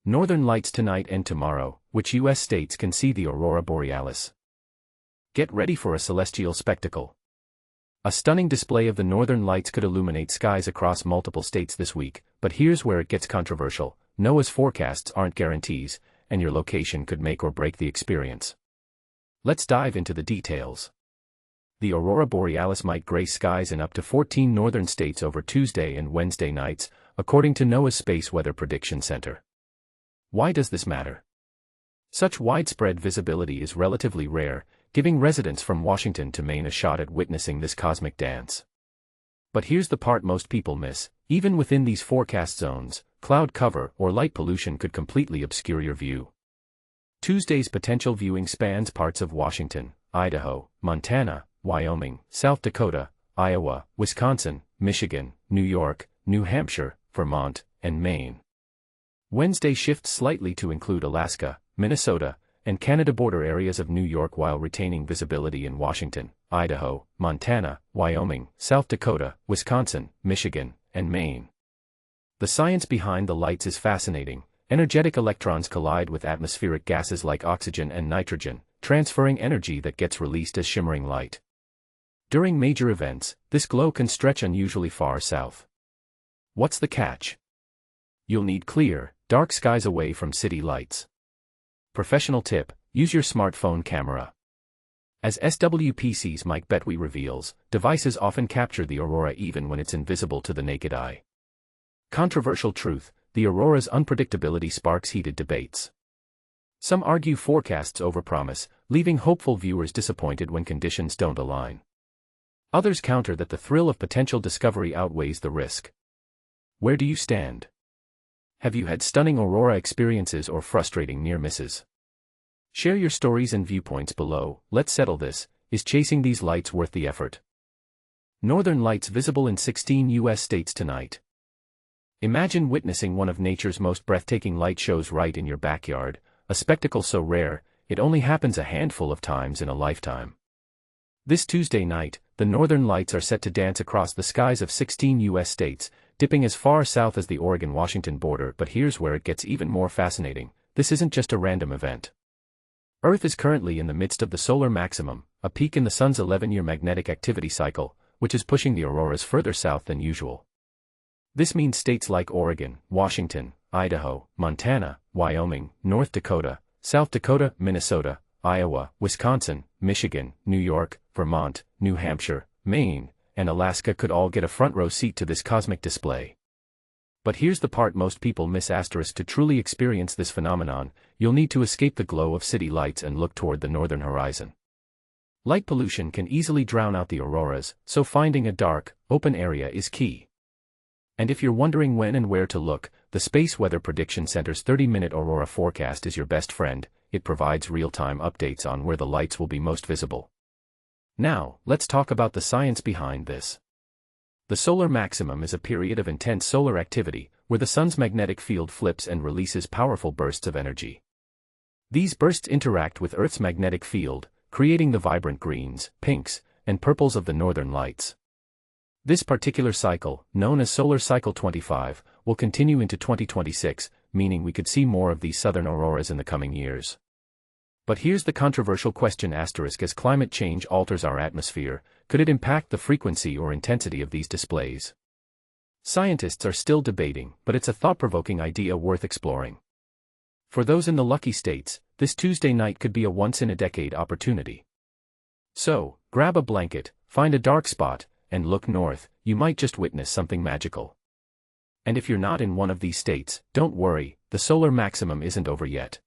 Northern Lights tonight and tomorrow, which U.S. states can see the Aurora Borealis? Get ready for a celestial spectacle. A stunning display of the Northern Lights could illuminate skies across multiple states this week, but here's where it gets controversial. NOAA's forecasts aren't guarantees, and your location could make or break the experience. Let's dive into the details. The Aurora Borealis might grace skies in up to 14 northern states over Tuesday and Wednesday nights, according to NOAA's Space Weather Prediction Center. Why does this matter? Such widespread visibility is relatively rare, giving residents from Washington to Maine a shot at witnessing this cosmic dance. But here's the part most people miss: even within these forecast zones, cloud cover or light pollution could completely obscure your view. Tuesday's potential viewing spans parts of Washington, Idaho, Montana, Wyoming, South Dakota, Iowa, Wisconsin, Michigan, New York, New Hampshire, Vermont, and Maine. Wednesday shifts slightly to include Alaska, Minnesota, and Canada border areas of New York while retaining visibility in Washington, Idaho, Montana, Wyoming, South Dakota, Wisconsin, Michigan, and Maine. The science behind the lights is fascinating. Energetic electrons collide with atmospheric gases like oxygen and nitrogen, transferring energy that gets released as shimmering light. During major events, this glow can stretch unusually far south. What's the catch? You'll need clear, dark skies away from city lights. Professional tip: use your smartphone camera. As SWPC's Mike Betwee reveals, devices often capture the aurora even when it's invisible to the naked eye. Controversial truth: the aurora's unpredictability sparks heated debates. Some argue forecasts overpromise, leaving hopeful viewers disappointed when conditions don't align. Others counter that the thrill of potential discovery outweighs the risk. Where do you stand? Have you had stunning aurora experiences or frustrating near misses? Share your stories and viewpoints below. Let's settle this: is chasing these lights worth the effort? Northern Lights visible in 16 U.S. states tonight. Imagine witnessing one of nature's most breathtaking light shows right in your backyard, a spectacle so rare, it only happens a handful of times in a lifetime. This Tuesday night, the Northern Lights are set to dance across the skies of 16 U.S. states, dipping as far south as the Oregon-Washington border. But here's where it gets even more fascinating: this isn't just a random event. Earth is currently in the midst of the solar maximum, a peak in the sun's 11-year magnetic activity cycle, which is pushing the auroras further south than usual. This means states like Oregon, Washington, Idaho, Montana, Wyoming, North Dakota, South Dakota, Minnesota, Iowa, Wisconsin, Michigan, New York, Vermont, New Hampshire, Maine, and Alaska could all get a front-row seat to this cosmic display. But here's the part most people miss: to truly experience this phenomenon, you'll need to escape the glow of city lights and look toward the northern horizon. Light pollution can easily drown out the auroras, so finding a dark, open area is key. And if you're wondering when and where to look, the Space Weather Prediction Center's 30-minute aurora forecast is your best friend. It provides real-time updates on where the lights will be most visible. Now, let's talk about the science behind this. The solar maximum is a period of intense solar activity, where the sun's magnetic field flips and releases powerful bursts of energy. These bursts interact with Earth's magnetic field, creating the vibrant greens, pinks, and purples of the Northern Lights. This particular cycle, known as Solar Cycle 25, will continue into 2026, meaning we could see more of these southern auroras in the coming years. But here's the controversial question: as climate change alters our atmosphere, could it impact the frequency or intensity of these displays? Scientists are still debating, but it's a thought-provoking idea worth exploring. For those in the lucky states, this Tuesday night could be a once-in-a-decade opportunity. So, grab a blanket, find a dark spot, and look north. You might just witness something magical. And if you're not in one of these states, don't worry, the solar maximum isn't over yet.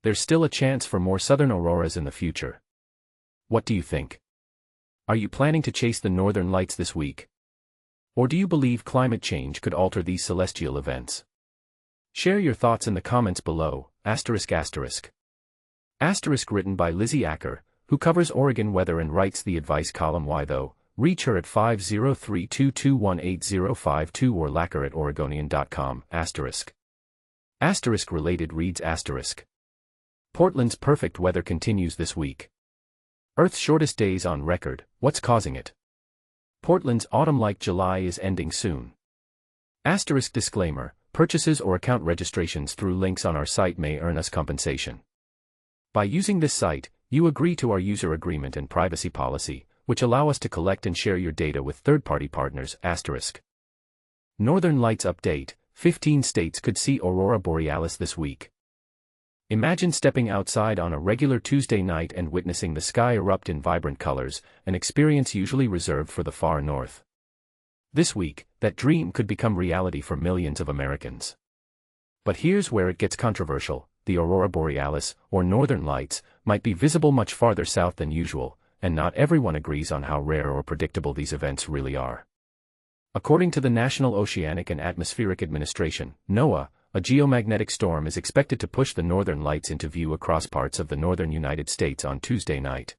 There's still a chance for more southern auroras in the future. What do you think? Are you planning to chase the Northern Lights this week? Or do you believe climate change could alter these celestial events? Share your thoughts in the comments below. Written by Lizzie Acker, who covers Oregon weather and writes the advice column. Why though? Reach her at 503-221-8052 or lacker@oregonian.com. Related reads Portland's perfect weather continues this week. Earth's shortest days on record, what's causing it? Portland's autumn-like July is ending soon. Disclaimer: purchases or account registrations through links on our site may earn us compensation. By using this site, you agree to our user agreement and privacy policy, which allow us to collect and share your data with third-party partners. Northern Lights update: 15 states could see Aurora Borealis this week. Imagine stepping outside on a regular Tuesday night and witnessing the sky erupt in vibrant colors, an experience usually reserved for the far north. This week, that dream could become reality for millions of Americans. But here's where it gets controversial: the Aurora Borealis, or Northern Lights, might be visible much farther south than usual, and not everyone agrees on how rare or predictable these events really are. According to the National Oceanic and Atmospheric Administration, NOAA, a geomagnetic storm is expected to push the Northern Lights into view across parts of the northern United States on Tuesday night.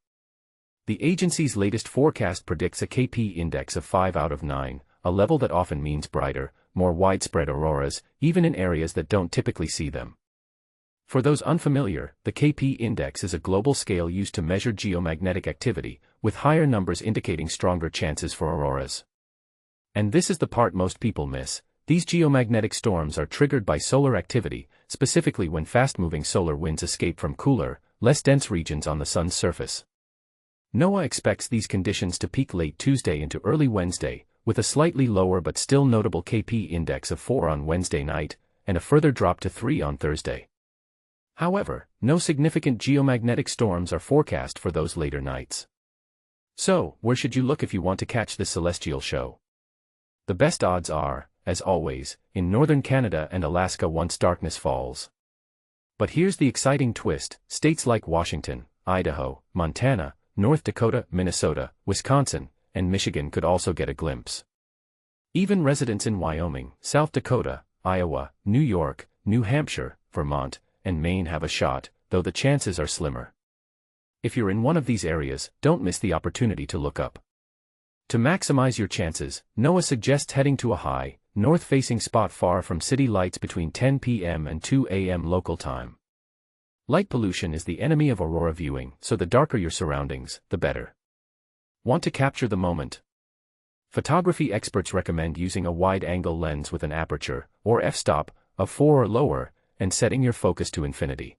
The agency's latest forecast predicts a KP index of 5 out of 9, a level that often means brighter, more widespread auroras, even in areas that don't typically see them. For those unfamiliar, the KP index is a global scale used to measure geomagnetic activity, with higher numbers indicating stronger chances for auroras. And this is the part most people miss: these geomagnetic storms are triggered by solar activity, specifically when fast-moving solar winds escape from cooler, less dense regions on the sun's surface. NOAA expects these conditions to peak late Tuesday into early Wednesday, with a slightly lower but still notable KP index of 4 on Wednesday night, and a further drop to 3 on Thursday. However, no significant geomagnetic storms are forecast for those later nights. So, where should you look if you want to catch this celestial show? The best odds are, as always, in northern Canada and Alaska once darkness falls. But here's the exciting twist: states like Washington, Idaho, Montana, North Dakota, Minnesota, Wisconsin, and Michigan could also get a glimpse. Even residents in Wyoming, South Dakota, Iowa, New York, New Hampshire, Vermont, and Maine have a shot, though the chances are slimmer. If you're in one of these areas, don't miss the opportunity to look up. To maximize your chances, NOAA suggests heading to a high, north-facing spot far from city lights between 10 p.m. and 2 a.m. local time. Light pollution is the enemy of aurora viewing, so the darker your surroundings, the better. Want to capture the moment? Photography experts recommend using a wide-angle lens with an aperture, or f-stop, of 4 or lower, and setting your focus to infinity.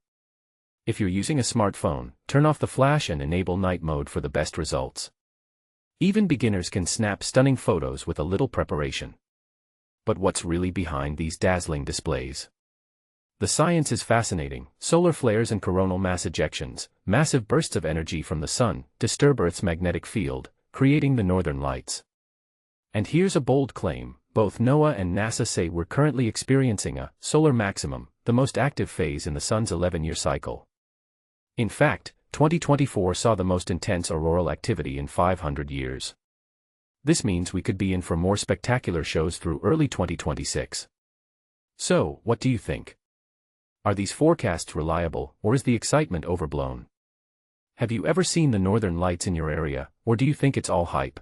If you're using a smartphone, turn off the flash and enable night mode for the best results. Even beginners can snap stunning photos with a little preparation. But what's really behind these dazzling displays? The science is fascinating. Solar flares and coronal mass ejections, massive bursts of energy from the sun, disturb Earth's magnetic field, creating the Northern Lights. And here's a bold claim: both NOAA and NASA say we're currently experiencing a solar maximum, the most active phase in the sun's 11-year cycle. In fact, 2024 saw the most intense auroral activity in 500 years. This means we could be in for more spectacular shows through early 2026. So, what do you think? Are these forecasts reliable, or is the excitement overblown? Have you ever seen the Northern Lights in your area, or do you think it's all hype?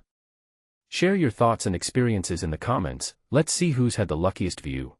Share your thoughts and experiences in the comments. Let's see who's had the luckiest view.